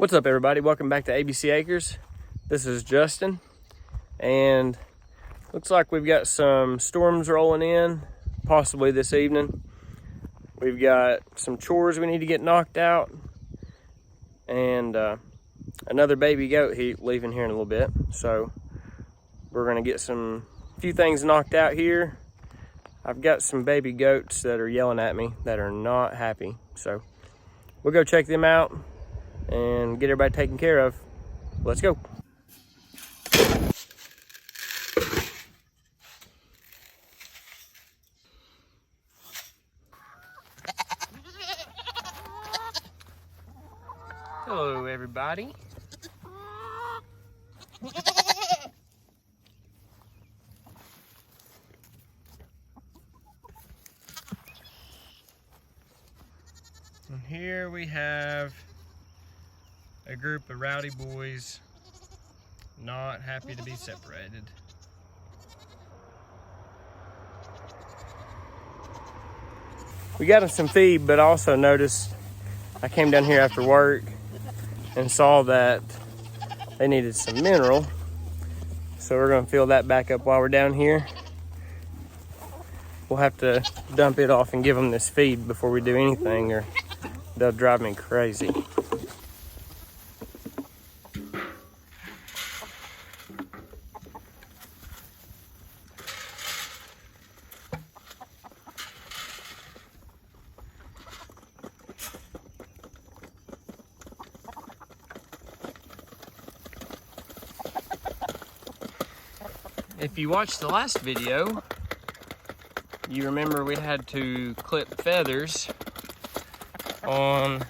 What's up, everybody? Welcome back to ABC Acres. This is Justin, and looks like we've got some storms rolling in, possibly this evening. We've got some chores we need to get knocked out, and another baby goat leaving here in a little bit. So we're gonna get a few things knocked out here. I've got some baby goats that are yelling at me that are not happy. So we'll go check them out and get everybody taken care of. Let's go. Hello, everybody. And here we have a group of rowdy boys not happy to be separated. We got them some feed, but I also noticed I came down here after work and saw that they needed some mineral. So we're gonna fill that back up while we're down here. We'll have to dump it off and give them this feed before we do anything, or they'll drive me crazy. If you watched the last video, you remember we had to clip feathers on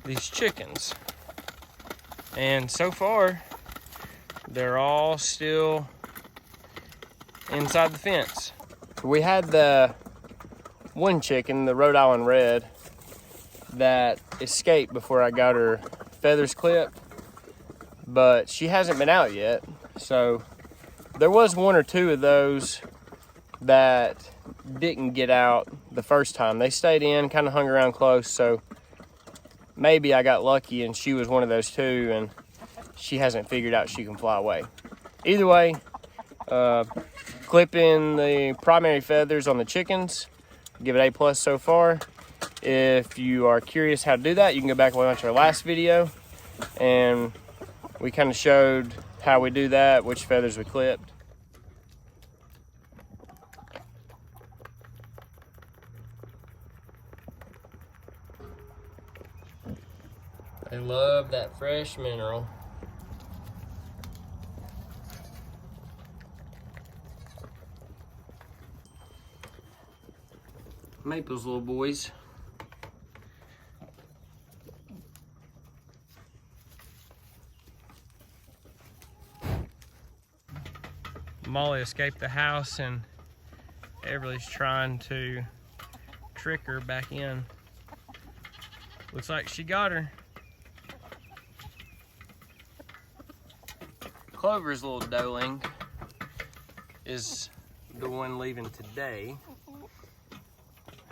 these chickens. And so far, they're all still inside the fence. We had the one chicken, the Rhode Island Red, that escaped before I got her feathers clipped, but she hasn't been out yet. So there was one or two of those that didn't get out the first time. They stayed in, kind of hung around close, so maybe I got lucky and she was one of those two and she hasn't figured out she can fly away. Either way, clipping the primary feathers on the chickens, give it A+ so far. If you are curious how to do that, you can go back and watch our last video, and we kind of showed how we do that, which feathers we clipped. They love that fresh mineral. Maple's little boys. Molly escaped the house and Everly's trying to trick her back in. Looks like she got her. Clover's little doeling is the one leaving today.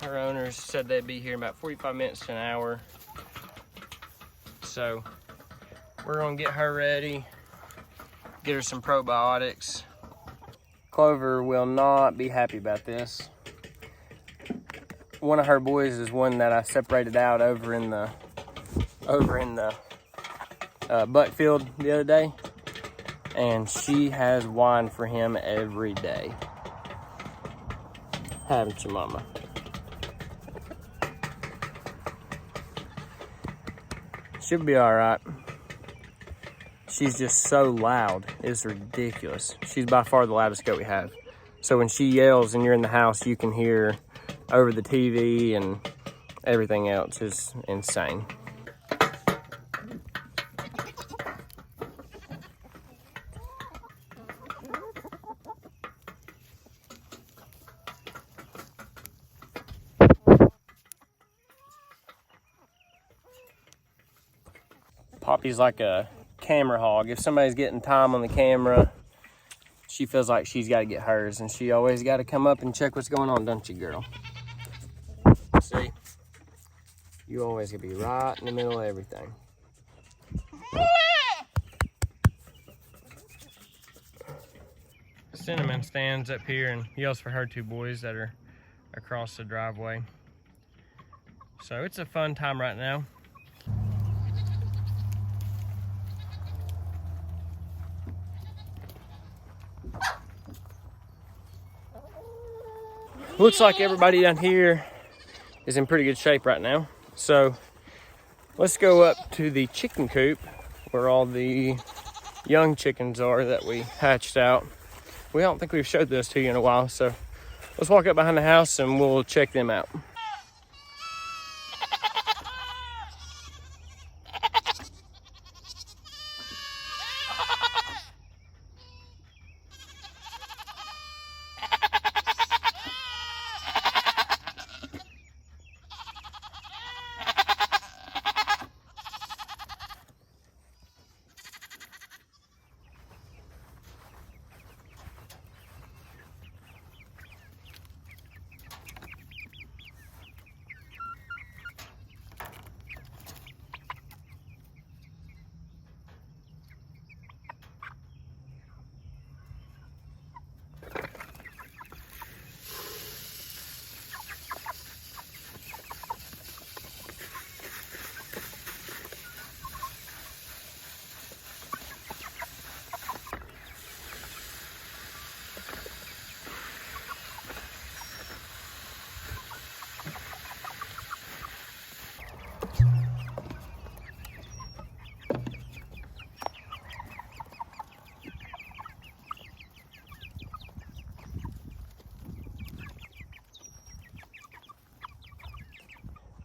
Her owners said they'd be here in about 45 minutes to an hour. So we're gonna get her ready, get her some probiotics. Clover will not be happy about this. One of her boys is one that I separated out over in the buck field the other day, and she has whined for him every day. Haven't you, Mama? She'll be all right. She's just so loud, it's ridiculous. She's by far the loudest goat we have. So when she yells and you're in the house, you can hear over the TV and everything else. Is insane. Poppy's like a camera hog. If somebody's getting time on the camera, she feels like she's got to get hers, and she always got to come up and check what's going on, don't you, girl? See? You always gotta be right in the middle of everything. Cinnamon stands up here and yells for her two boys that are across the driveway. So it's a fun time right now. Looks like everybody down here is in pretty good shape right now. So let's go up to the chicken coop where all the young chickens are that we hatched out. We don't think we've showed this to you in a while, so let's walk up behind the house and we'll check them out.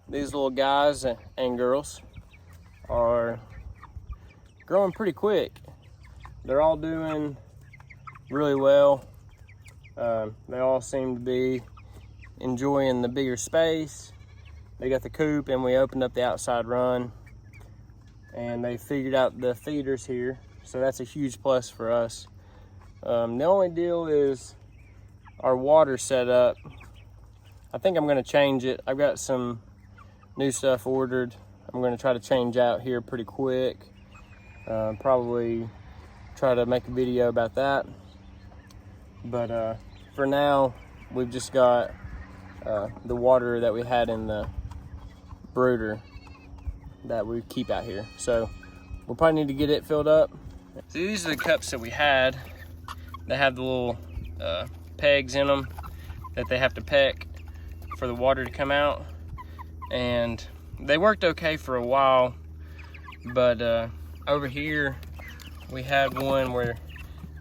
These little guys and girls are growing pretty quick. They're all doing really well. They all seem to be enjoying the bigger space. They got the coop and we opened up the outside run and they figured out the feeders here. So that's a huge plus for us. The only deal is our water setup. I think I'm gonna change it. I've got some new stuff ordered. I'm going to try to change out here pretty quick. Probably try to make a video about that. But for now, we've just got the water that we had in the brooder that we keep out here. So we'll probably need to get it filled up. So these are the cups that we had. They have the little pegs in them that they have to peck for the water to come out. And they worked okay for a while, but over here we had one where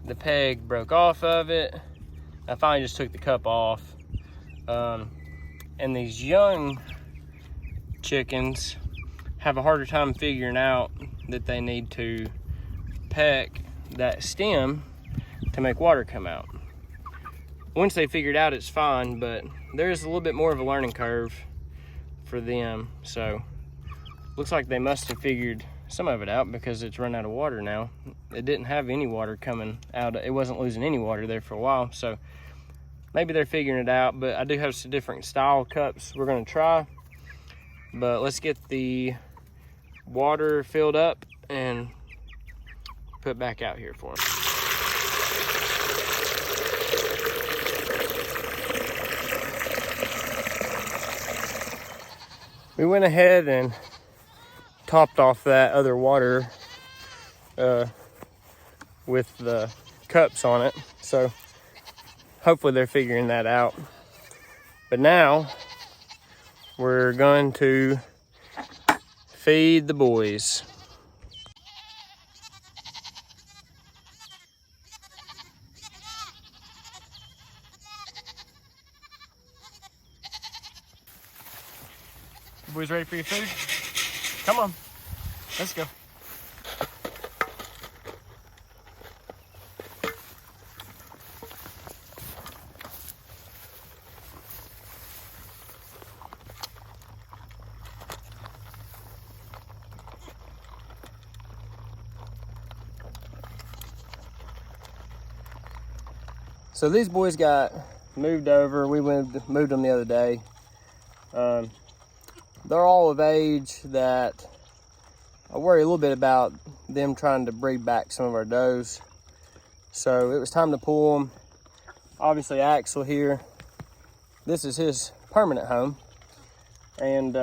the peg broke off of it. I finally just took the cup off. And these young chickens have a harder time figuring out that they need to peck that stem to make water come out. Once they figure it out, it's fine, but there's a little bit more of a learning curve for them. So looks like they must have figured some of it out because it's run out of water now. It didn't have any water coming out. It wasn't losing any water there for a while. So maybe they're figuring it out, but I do have some different style cups we're gonna try. But let's get the water filled up and put back out here for them. We went ahead and topped off that other water with the cups on it. So hopefully they're figuring that out. But now we're going to feed the boys. You boys ready for your food? Come on, let's go. So these boys got moved over. We moved them the other day. They're all of age that I worry a little bit about them trying to breed back some of our does. So it was time to pull them. obviously Axel here, this is his permanent home. And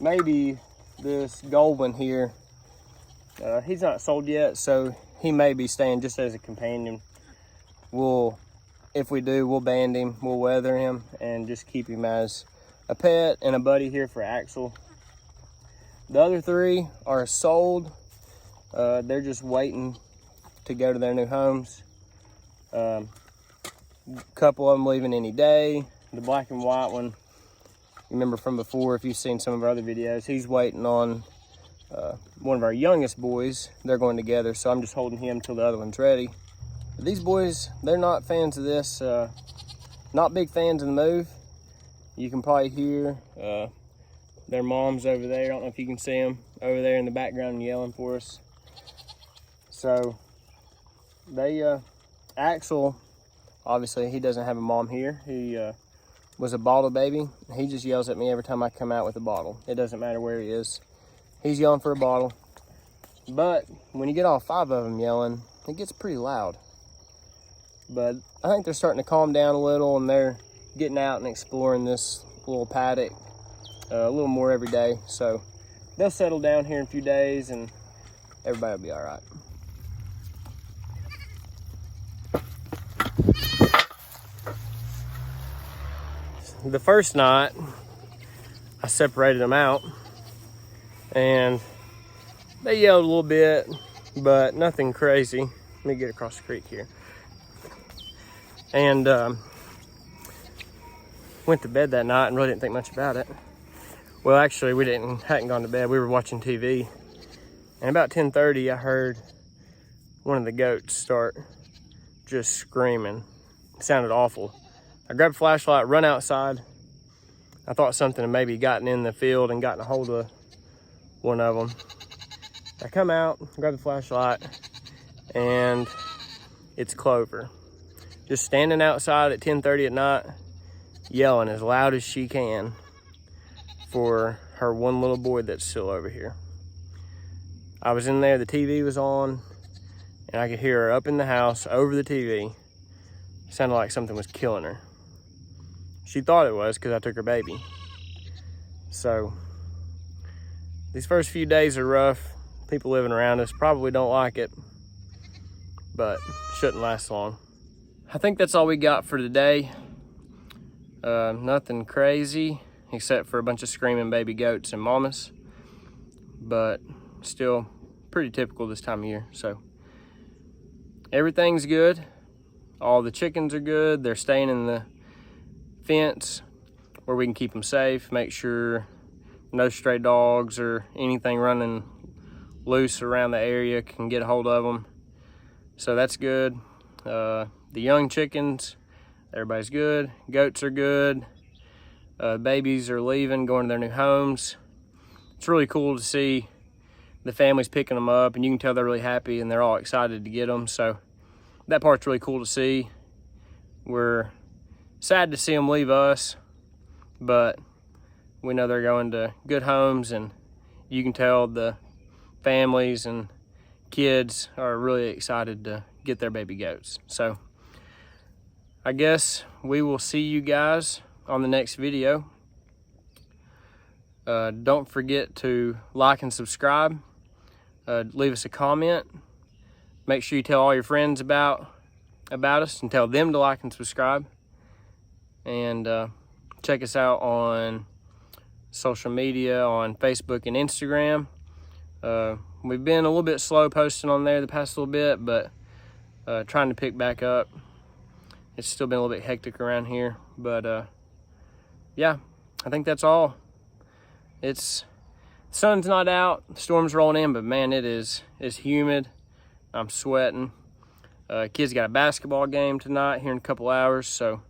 maybe this gold one here, he's not sold yet, so he may be staying just as a companion. If we do, we'll band him, we'll weather him, and just keep him as a pet and a buddy here for Axel. The other 3 are sold. They're just waiting to go to their new homes. A couple of them leaving any day. The black and white one, you remember from before, if you've seen some of our other videos, he's waiting on one of our youngest boys. They're going together, so I'm just holding him till the other one's ready. But these boys, they're not fans of this, not big fans of the move. You can probably hear their moms over there. I don't know if you can see them over there in the background yelling for us. So they, Axel, obviously he doesn't have a mom here. He was a bottle baby. He just yells at me every time I come out with a bottle. It doesn't matter where he is. He's yelling for a bottle. But when you get all 5 of them yelling, it gets pretty loud. But I think they're starting to calm down a little, and they're getting out and exploring this little paddock a little more every day. So they'll settle down here in a few days and everybody will be all right. The first night, I separated them out, and they yelled a little bit, but nothing crazy. Let me get across the creek here. And went to bed that night and really didn't think much about it. Well, actually, we hadn't gone to bed. We were watching TV, and about 10:30, I heard one of the goats start just screaming. It sounded awful. I grabbed a flashlight, run outside. I thought something had maybe gotten in the field and gotten a hold of one of them. I come out, grab the flashlight, and it's Clover. Just standing outside at 10:30 at night, yelling as loud as she can for her one little boy that's still over here. I was in there, the TV was on, and I could hear her up in the house over the TV. It sounded like something was killing her. She thought it was because I took her baby. So these first few days are rough. People living around us probably don't like it, but shouldn't last long. I think that's all we got for today. Nothing crazy except for a bunch of screaming baby goats and mamas, but still pretty typical this time of year. So everything's good. All the chickens are good. They're staying in the fence where we can keep them safe, make sure no stray dogs or anything running loose around the area can get a hold of them. So that's good. The young chickens, everybody's good. Goats are good. Babies are leaving, going to their new homes. It's really cool to see the families picking them up, and you can tell they're really happy and they're all excited to get them. So that part's really cool to see. We're sad to see them leave us, but we know they're going to good homes, and you can tell the families and kids are really excited to get their baby goats. So I guess we will see you guys on the next video. Don't forget to like and subscribe. Leave us a comment. Make sure you tell all your friends about us and tell them to like and subscribe. And check us out on social media, on Facebook and Instagram. We've been a little bit slow posting on there the past little bit, but trying to pick back up. It's still been a little bit hectic around here, but yeah, I think that's all. The sun's not out, the storm's rolling in, but man, it's humid. I'm sweating. Kids got a basketball game tonight here in a couple hours, so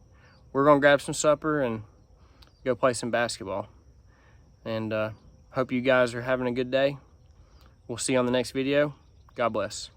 we're gonna grab some supper and go play some basketball. And hope you guys are having a good day. We'll see you on the next video. God bless.